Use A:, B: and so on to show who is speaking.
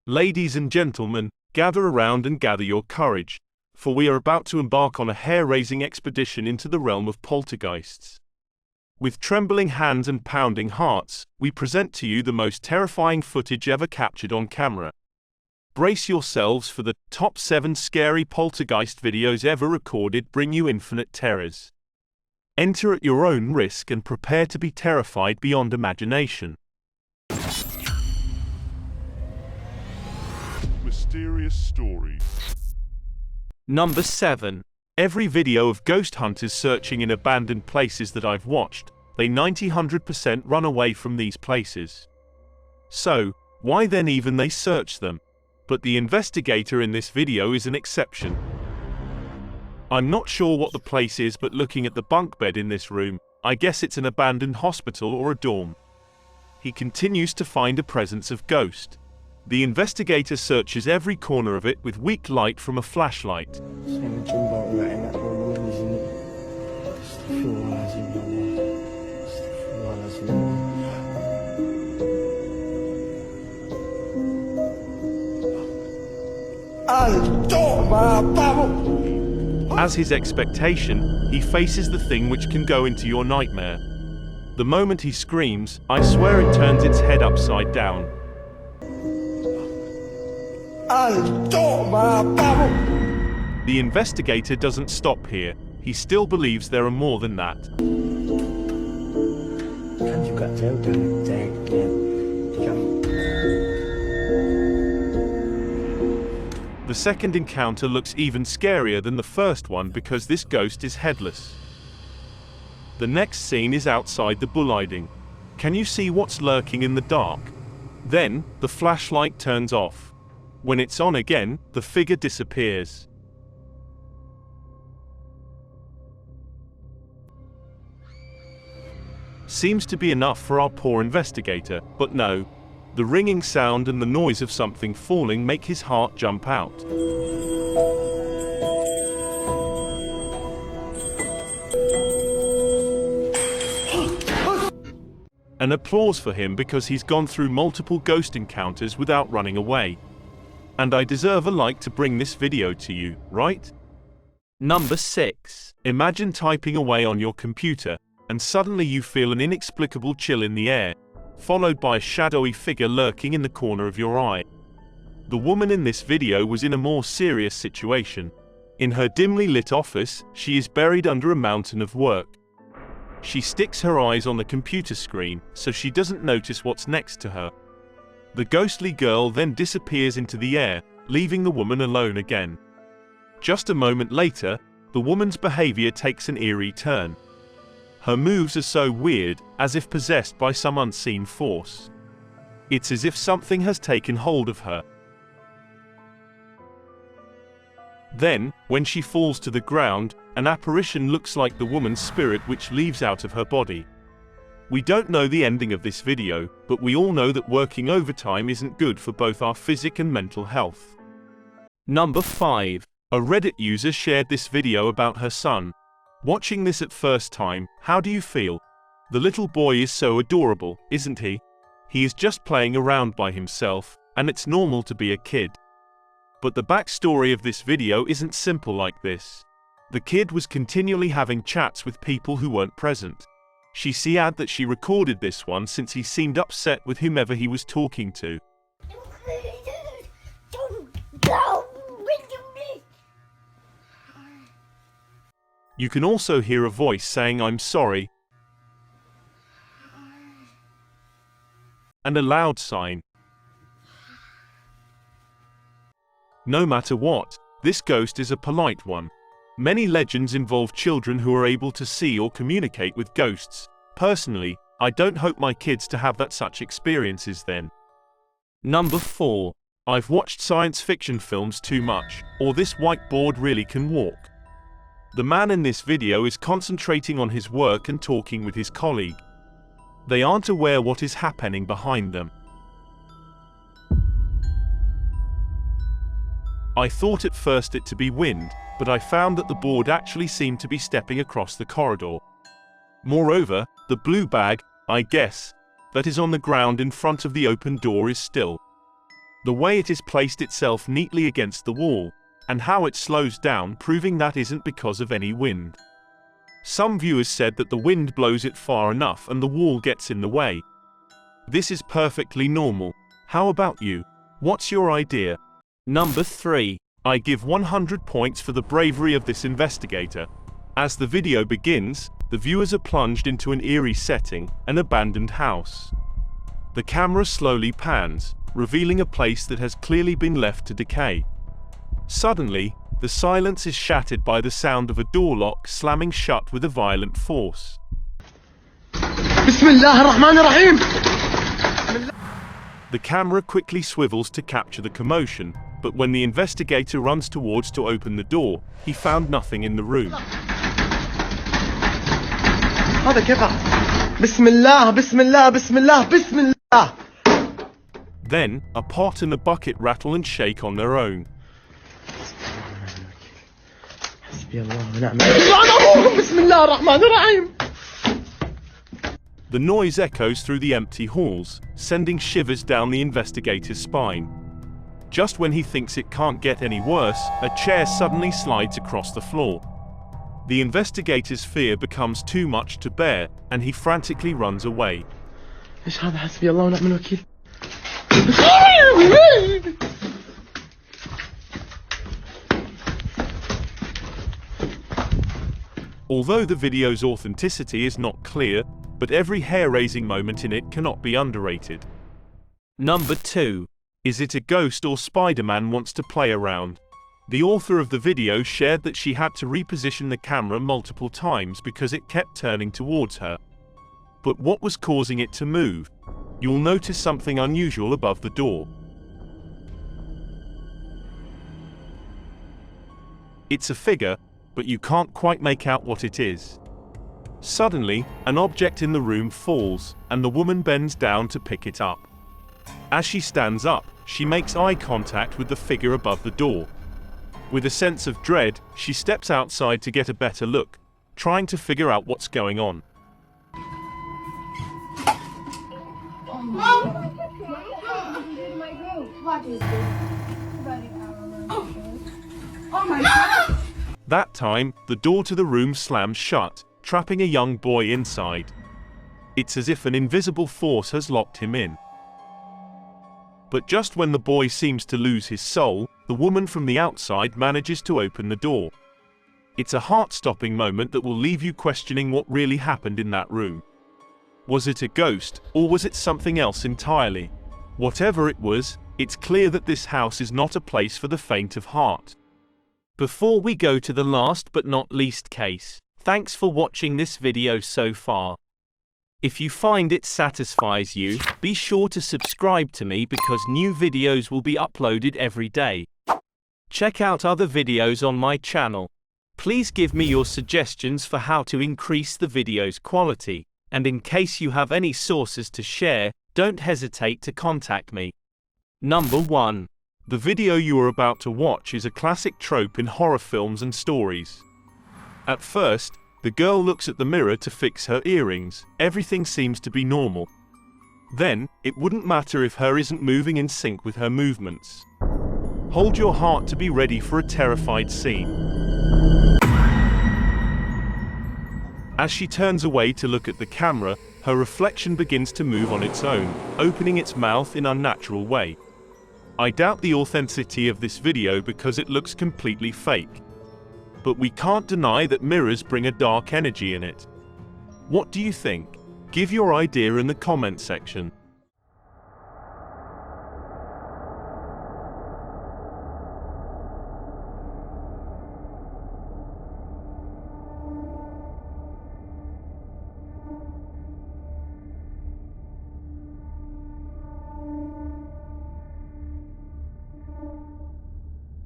A: Ladies and gentlemen, gather around and gather your courage, for we are about to embark on a hair-raising expedition into the realm of poltergeists. With trembling hands and pounding hearts, we present to you the most terrifying footage ever captured on camera. Brace yourselves for the top 7 scary poltergeist videos ever recorded. Bring you infinite terrors. Enter at your own risk and prepare to be terrified beyond imagination.
B: Mysterious stories.
A: Number 7. Every video of ghost hunters searching in abandoned places that I've watched, they 90-100% run away from these places. So, why then even they search them? But the investigator in this video is an exception. I'm not sure what the place is, but looking at the bunk bed in this room, I guess it's an abandoned hospital or a dorm. He continues to find a presence of ghost. The investigator searches every corner of it with weak light from a flashlight. As his expectation, he faces the thing which can go into your nightmare. The moment he screams, I swear it turns its head upside down. The investigator doesn't stop here. He still believes there are more than that. The second encounter looks even scarier than the first one because this ghost is headless. The next scene is outside the building. Can you see what's lurking in the dark? Then, the flashlight turns off. When it's on again, the figure disappears. Seems to be enough for our poor investigator, but no. The ringing sound and the noise of something falling make his heart jump out. An applause for him because he's gone through multiple ghost encounters without running away. And I deserve a like to bring this video to you, right? Number 6. Imagine typing away on your computer, and suddenly you feel an inexplicable chill in the air, followed by a shadowy figure lurking in the corner of your eye. The woman in this video was in a more serious situation. In her dimly lit office, she is buried under a mountain of work. She sticks her eyes on the computer screen, so she doesn't notice what's next to her. The ghostly girl then disappears into the air, leaving the woman alone again. Just a moment later, the woman's behavior takes an eerie turn. Her moves are so weird, as if possessed by some unseen force. It's as if something has taken hold of her. Then, when she falls to the ground, an apparition looks like the woman's spirit which leaves out of her body. We don't know the ending of this video, but we all know that working overtime isn't good for both our physical and mental health. Number 5. A Reddit user shared this video about her son. Watching this at first time, how do you feel? The little boy is so adorable, isn't he? He is just playing around by himself, and it's normal to be a kid. But the backstory of this video isn't simple like this. The kid was continually having chats with people who weren't present. She said that she recorded this one since he seemed upset with whomever he was talking to. You can also hear a voice saying I'm sorry, and a loud sign. No matter what, this ghost is a polite one. Many legends involve children who are able to see or communicate with ghosts. Personally, I don't hope my kids to have such experiences then. Number 4. I've watched science fiction films too much, or this whiteboard really can walk. The man in this video is concentrating on his work and talking with his colleague. They aren't aware what is happening behind them. I thought at first it to be wind, but I found that the board actually seemed to be stepping across the corridor. Moreover, the blue bag, I guess, that is on the ground in front of the open door is still. the way it is placed itself neatly against the wall, and how it slows down, proving that isn't because of any wind. Some viewers said that the wind blows it far enough and the wall gets in the way. This is perfectly normal. How about you? What's your idea? Number 3. I give 100 points for the bravery of this investigator. As the video begins, the viewers are plunged into an eerie setting, an abandoned house. The camera slowly pans, revealing a place that has clearly been left to decay. Suddenly, the silence is shattered by the sound of a door lock slamming shut with a violent force. The camera quickly swivels to capture the commotion, but when the investigator runs towards to open the door, he found nothing in the room. Then, a pot and a bucket rattle and shake on their own. The noise echoes through the empty halls, sending shivers down the investigator's spine. Just when he thinks it can't get any worse, a chair suddenly slides across the floor. The investigator's fear becomes too much to bear, and he frantically runs away. Although the video's authenticity is not clear, but every hair-raising moment in it cannot be underrated. Number 2. Is it a ghost or Spider-Man wants to play around? The author of the video shared that she had to reposition the camera multiple times because it kept turning towards her. But what was causing it to move? You'll notice something unusual above the door. It's a figure, but you can't quite make out what it is. Suddenly, an object in the room falls, and the woman bends down to pick it up. As she stands up, she makes eye contact with the figure above the door. With a sense of dread, she steps outside to get a better look, trying to figure out what's going on. That time, the door to the room slams shut, trapping a young boy inside. It's as if an invisible force has locked him in. But just when the boy seems to lose his soul, the woman from the outside manages to open the door. It's a heart-stopping moment that will leave you questioning what really happened in that room. Was it a ghost, or was it something else entirely? Whatever it was, it's clear that this house is not a place for the faint of heart. Before we go to the last but not least case, thanks for watching this video so far. If you find it satisfies you, be sure to subscribe to me because new videos will be uploaded every day. Check out other videos on my channel. Please give me your suggestions for how to increase the video's quality, and in case you have any sources to share, don't hesitate to contact me. Number 1. The video you are about to watch is a classic trope in horror films and stories. At first, the girl looks at the mirror to fix her earrings. Everything seems to be normal. Then, it wouldn't matter if her isn't moving in sync with her movements. Hold your heart to be ready for a terrified scene. As she turns away to look at the camera, her reflection begins to move on its own, opening its mouth in an unnatural way. I doubt the authenticity of this video because it looks completely fake. But we can't deny that mirrors bring a dark energy in it. What do you think? Give your idea in the comment section.